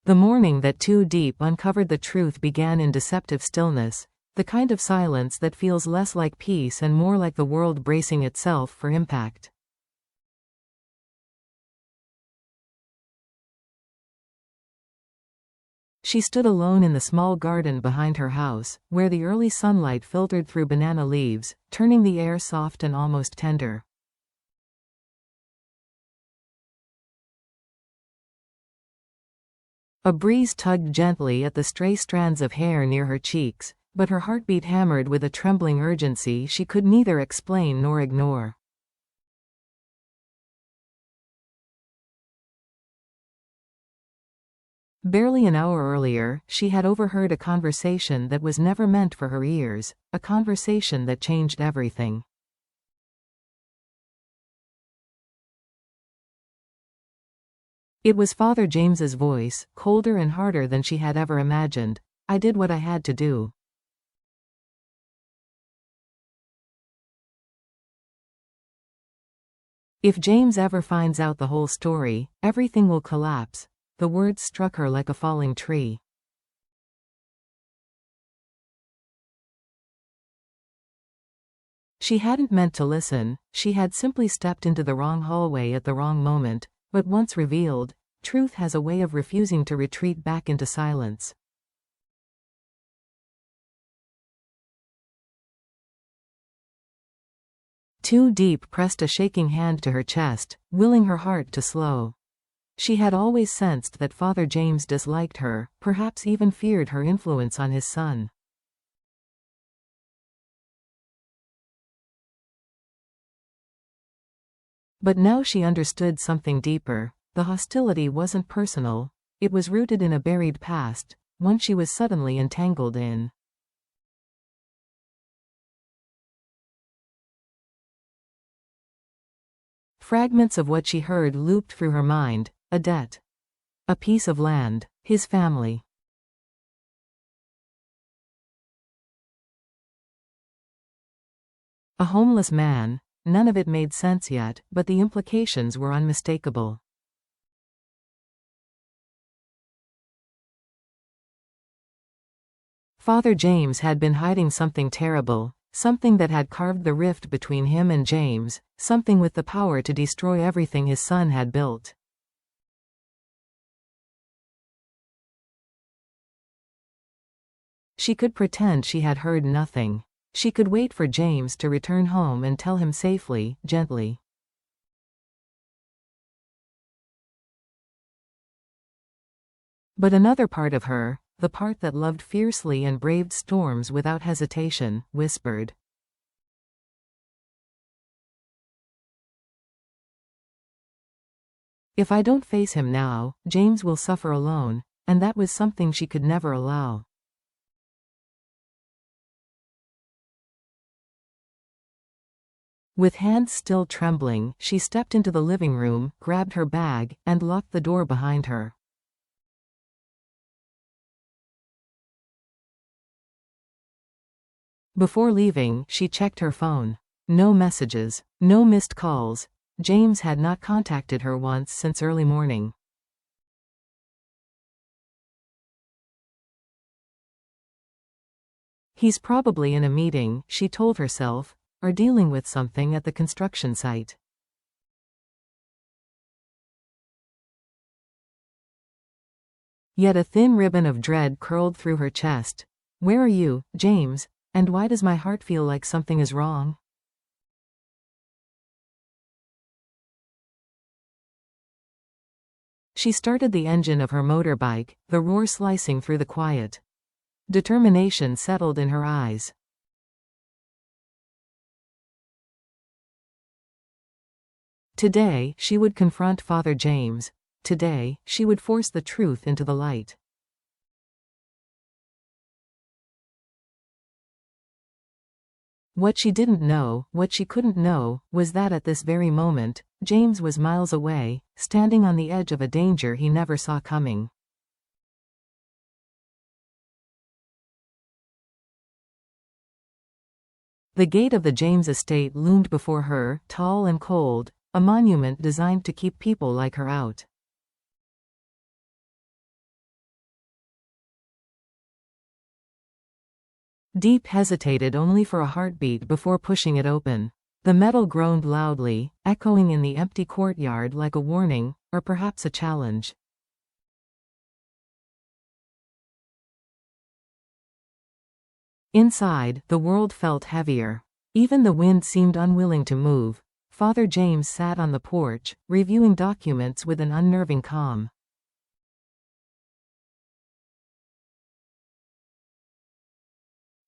The morning that Too Deep uncovered the truth began in deceptive stillness, the kind of silence that feels less like peace and more like the world bracing itself for impact. She stood alone in the small garden behind her house, where the early sunlight filtered through banana leaves, turning the air soft and almost tender. A breeze tugged gently at the stray strands of hair near her cheeks, but her heartbeat hammered with a trembling urgency she could neither explain nor ignore. Barely an hour earlier, she had overheard a conversation that was never meant for her ears, a conversation that changed everything. It was Father James's voice, colder and harder than she had ever imagined. "I did what I had to do." "If James ever finds out the whole story, everything will collapse." The words struck her like a falling tree. She hadn't meant to listen, she had simply stepped into the wrong hallway at the wrong moment, but once revealed, truth has a way of refusing to retreat back into silence. Too Deep pressed a shaking hand to her chest, willing her heart to slow. She had always sensed that Father James disliked her, perhaps even feared her influence on his son. But now she understood something deeper. The hostility wasn't personal, it was rooted in a buried past, one she was suddenly entangled in. Fragments of what she heard looped through her mind: a debt, a piece of land, his family. A homeless man. None of it made sense yet, but the implications were unmistakable. Father James had been hiding something terrible, something that had carved the rift between him and James, something with the power to destroy everything his son had built. She could pretend she had heard nothing. She could wait for James to return home and tell him safely, gently. But another part of her, the part that loved fiercely and braved storms without hesitation, whispered. "If I don't face him now, James will suffer alone," and that was something she could never allow. With hands still trembling, she stepped into the living room, grabbed her bag, and locked the door behind her. Before leaving, she checked her phone. No messages, no missed calls. James had not contacted her once since early morning. He's probably in a meeting, she told herself, or dealing with something at the construction site. Yet a thin ribbon of dread curled through her chest. "Where are you, James? And why does my heart feel like something is wrong?" She started the engine of her motorbike, the roar slicing through the quiet. Determination settled in her eyes. Today, she would confront Father James. Today, she would force the truth into the light. What she didn't know, what she couldn't know, was that at this very moment, James was miles away, standing on the edge of a danger he never saw coming. The gate of the James estate loomed before her, tall and cold, a monument designed to keep people like her out. Deep hesitated only for a heartbeat before pushing it open. The metal groaned loudly, echoing in the empty courtyard like a warning, or perhaps a challenge. Inside, the world felt heavier. Even the wind seemed unwilling to move. Father James sat on the porch, reviewing documents with an unnerving calm.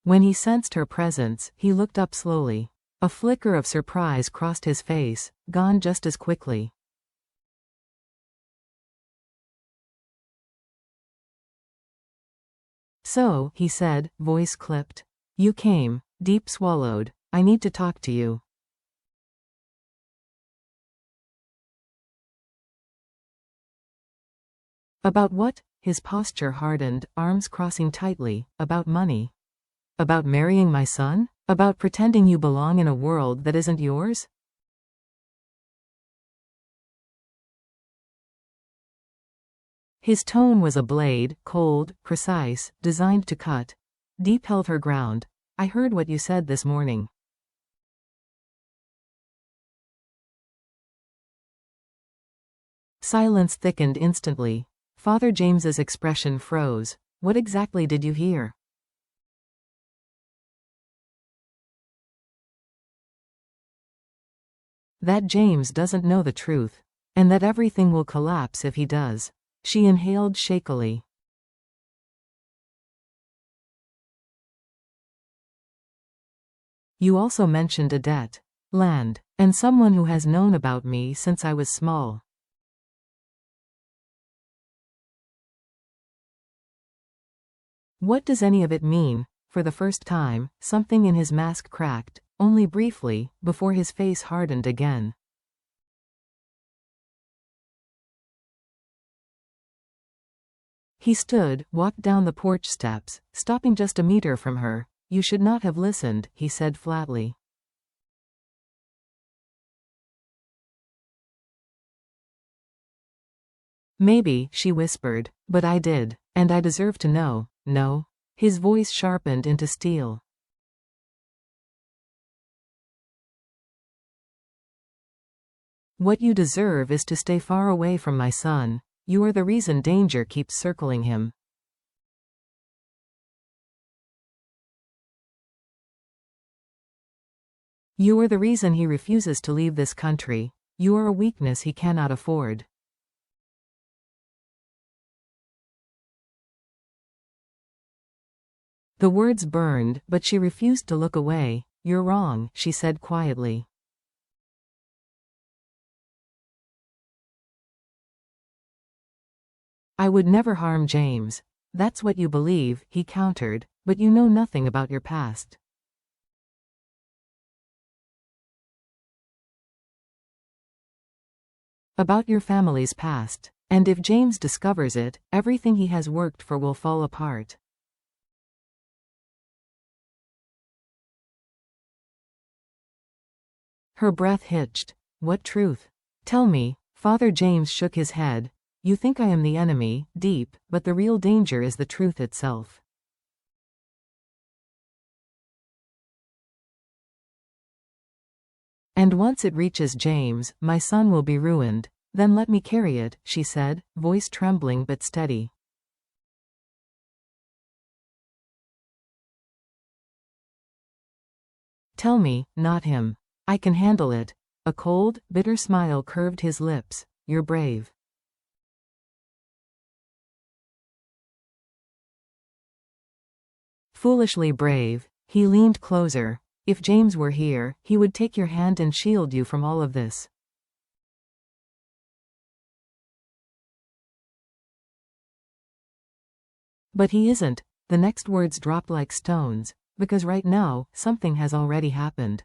When he sensed her presence, he looked up slowly. A flicker of surprise crossed his face, gone just as quickly. "So," he said, voice clipped. "You came." Deep swallowed. "I need to talk to you." "About what?" His posture hardened, arms crossing tightly. "About money." "About marrying my son? About pretending you belong in a world that isn't yours?" His tone was a blade, cold, precise, designed to cut. Deep held her ground. "I heard what you said this morning." Silence thickened instantly. Father James's expression froze. "What exactly did you hear?" "That James doesn't know the truth. And that everything will collapse if he does." She inhaled shakily. "You also mentioned a debt. Land. And someone who has known about me since I was small." "What does any of it mean?" For the first time, something in his mask cracked, only briefly, before his face hardened again. He stood, walked down the porch steps, stopping just a meter from her. "You should not have listened," he said flatly. "Maybe," she whispered, "but I did. And I deserve to know, no?" His voice sharpened into steel. "What you deserve is to stay far away from my son. You are the reason danger keeps circling him." "You are the reason he refuses to leave this country. You are a weakness he cannot afford." The words burned, but she refused to look away. "You're wrong," she said quietly. "I would never harm James." "That's what you believe," he countered, "but you know nothing about your past." "About your family's past. And if James discovers it, everything he has worked for will fall apart." Her breath hitched. "What truth? Tell me." Father James shook his head. "You think I am the enemy, Deep, but the real danger is the truth itself." "And once it reaches James, my son will be ruined. Then let me carry it," she said, voice trembling but steady. "Tell me, not him. I can handle it." A cold, bitter smile curved his lips. "You're brave." "Foolishly brave." He leaned closer. "If James were here, he would take your hand and shield you from all of this." "But he isn't." The next words dropped like stones. "Because right now, something has already happened."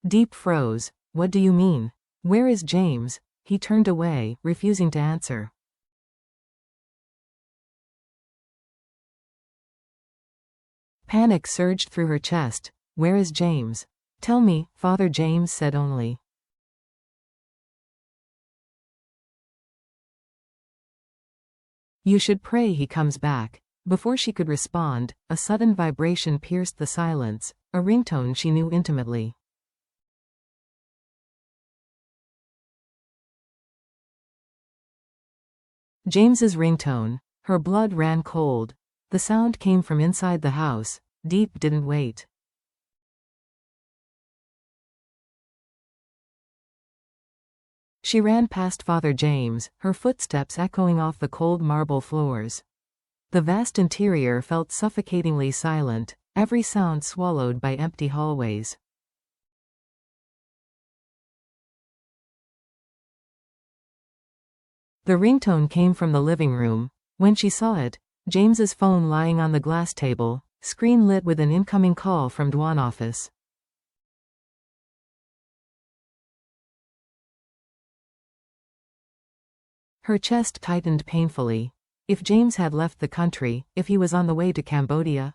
Deep froze. "What do you mean? Where is James?" He turned away, refusing to answer. Panic surged through her chest. "Where is James?" "Tell me," Father James said only. You should pray he comes back. Before she could respond, a sudden vibration pierced the silence, a ringtone she knew intimately. James's ringtone. Her blood ran cold. The sound came from inside the house. Deep didn't wait. She ran past Father James, her footsteps echoing off the cold marble floors. The vast interior felt suffocatingly silent, every sound swallowed by empty hallways. The ringtone came from the living room. When she saw it, James's phone lying on the glass table, screen lit with an incoming call from Dwan office. Her chest tightened painfully. If James had left the country, if he was on the way to Cambodia?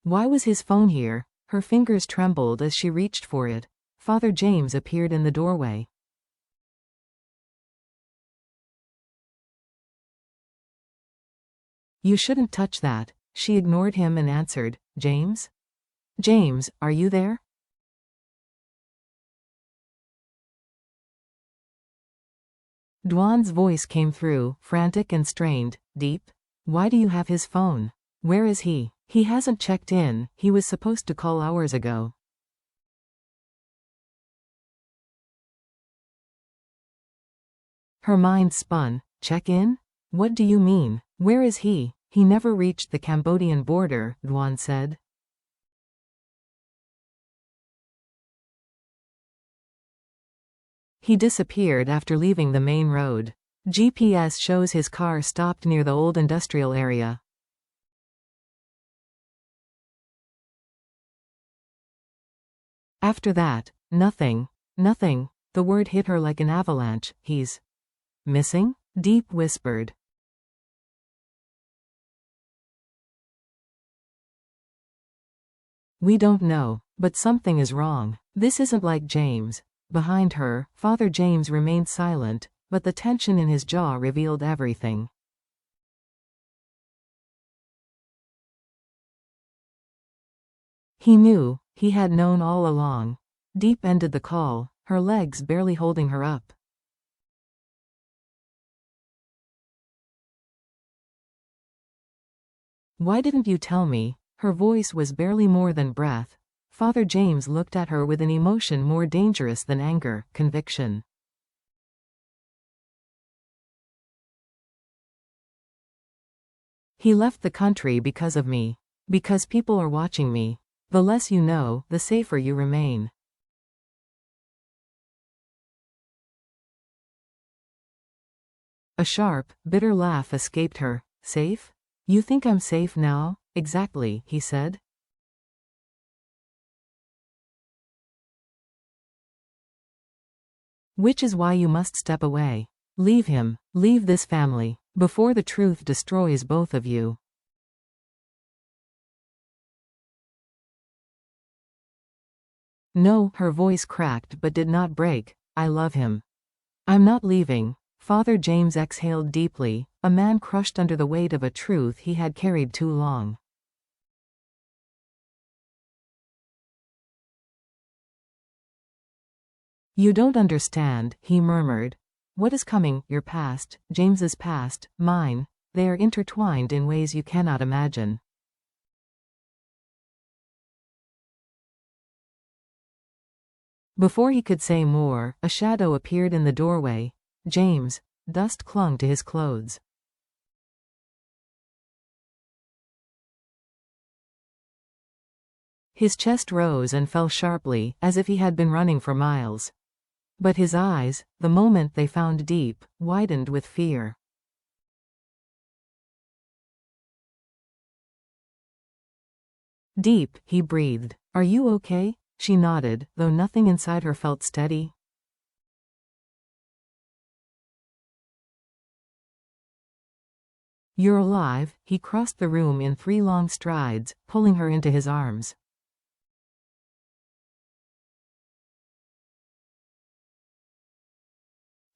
Why was his phone here? Her fingers trembled as she reached for it. Father James appeared in the doorway. You shouldn't touch that. She ignored him and answered, James? James, are you there? Dwan's voice came through, frantic and strained. Deep? Why do you have his phone? Where is he? He hasn't checked in, he was supposed to call hours ago. Her mind spun. Check in? What do you mean? Where is he? He never reached the Cambodian border, Dwan said. He disappeared after leaving the main road. GPS shows his car stopped near the old industrial area. After that, nothing. Nothing. The word hit her like an avalanche. He's missing? Deep whispered. We don't know, but something is wrong. This isn't like James. Behind her, Father James remained silent, but the tension in his jaw revealed everything. He knew, he had known all along. Deep ended the call, her legs barely holding her up. Why didn't you tell me? Her voice was barely more than breath. Father James looked at her with an emotion more dangerous than anger, conviction. He left the country because of me. Because people are watching me. The less you know, the safer you remain. A sharp, bitter laugh escaped her. Safe? You think I'm safe now? Exactly, he said. Which is why you must step away. Leave him. Leave this family. Before the truth destroys both of you. No, her voice cracked but did not break. I love him. I'm not leaving. Father James exhaled deeply, a man crushed under the weight of a truth he had carried too long. You don't understand, he murmured. What is coming? Your past, James's past, mine, they are intertwined in ways you cannot imagine. Before he could say more, a shadow appeared in the doorway. James. Dust clung to his clothes. His chest rose and fell sharply, as if he had been running for miles. But his eyes, the moment they found Deep, widened with fear. Deep, he breathed. Are you okay? She nodded, though nothing inside her felt steady. You're alive. He crossed the room in 3 long strides, pulling her into his arms.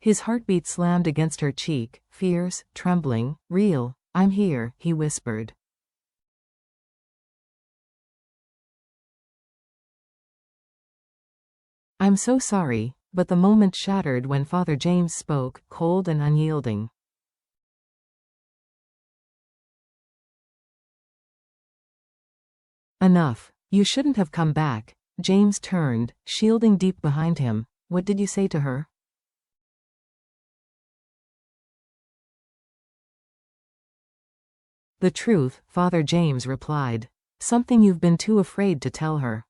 His heartbeat slammed against her cheek, fierce, trembling, real. "I'm here," he whispered. "I'm so sorry," but the moment shattered when Father James spoke, cold and unyielding. "Enough. You shouldn't have come back." James turned, shielding Deep behind him. "What did you say to her?" "The truth," Father James replied. "Something you've been too afraid to tell her."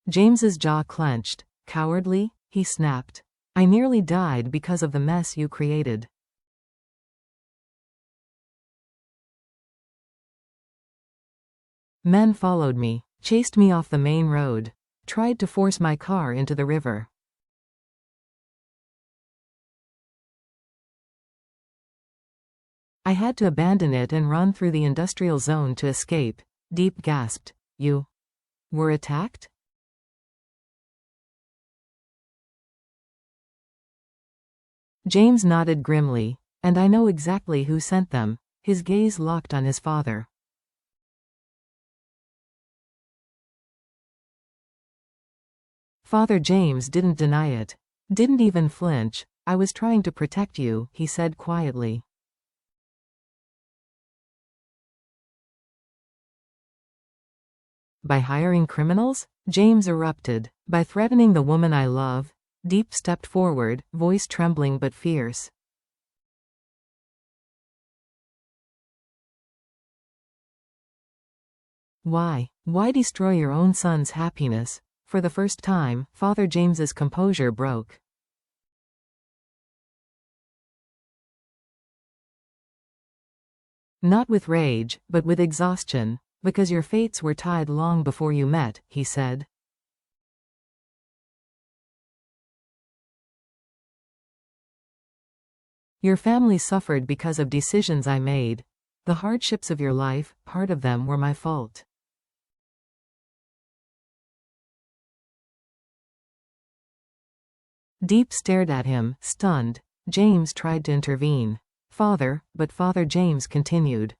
James's jaw clenched. "Cowardly?" he snapped. "I nearly died because of the mess you created." "Men followed me, chased me off the main road, tried to force my car into the river. I had to abandon it and run through the industrial zone to escape." Deep gasped. "You were attacked?" James nodded grimly. "And I know exactly who sent them." His gaze locked on his father. Father James didn't deny it. Didn't even flinch. "I was trying to protect you," he said quietly. "By hiring criminals?" James erupted. "By threatening the woman I love?" Deep stepped forward, voice trembling but fierce. "Why? Why destroy your own son's happiness?" For the first time, Father James's composure broke. "Not with rage, but with exhaustion. Because your fates were tied long before you met," he said. "Your family suffered because of decisions I made. The hardships of your life, part of them were my fault." Deep stared at him, stunned. James tried to intervene. "Father," but Father James continued.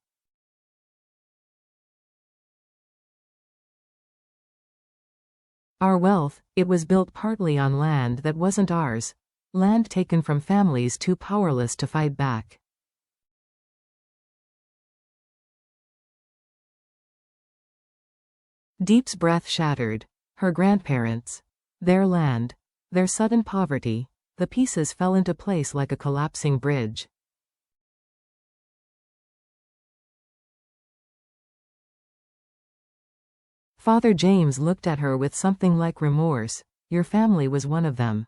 "Our wealth, it was built partly on land that wasn't ours. Land taken from families too powerless to fight back." Deep's breath shattered. Her grandparents. Their land. Their sudden poverty. The pieces fell into place like a collapsing bridge. Father James looked at her with something like remorse. "Your family was one of them."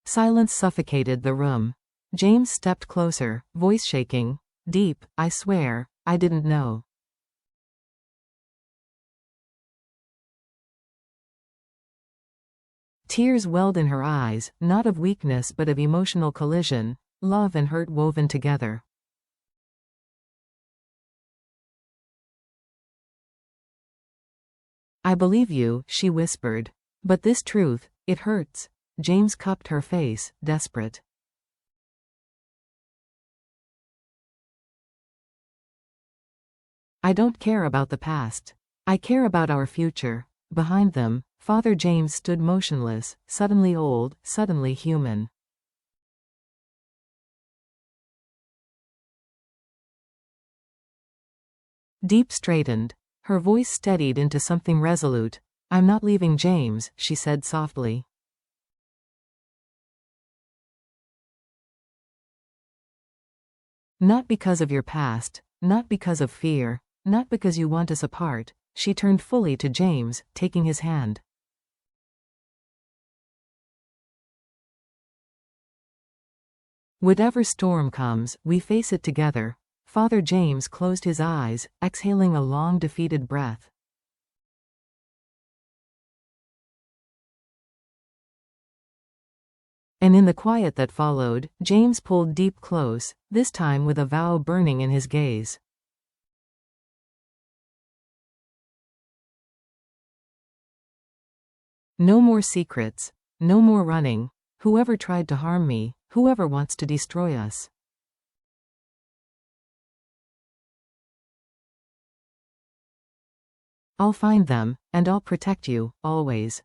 Silence suffocated the room. James stepped closer, voice shaking. "Deep, I swear, I didn't know." Tears welled in her eyes, not of weakness but of emotional collision, love and hurt woven together. "I believe you," she whispered. "But this truth, it hurts." James cupped her face, desperate. "I don't care about the past. I care about our future." Behind them, Father James stood motionless, suddenly old, suddenly human. Deep straightened. Her voice steadied into something resolute. "I'm not leaving James," she said softly. "Not because of your past, not because of fear, not because you want us apart." She turned fully to James, taking his hand. "Whatever storm comes, we face it together." Father James closed his eyes, exhaling a long defeated breath. And in the quiet that followed, James pulled Deep close, this time with a vow burning in his gaze. No more secrets. No more running. Whoever tried to harm me, whoever wants to destroy us. I'll find them, and I'll protect you, always.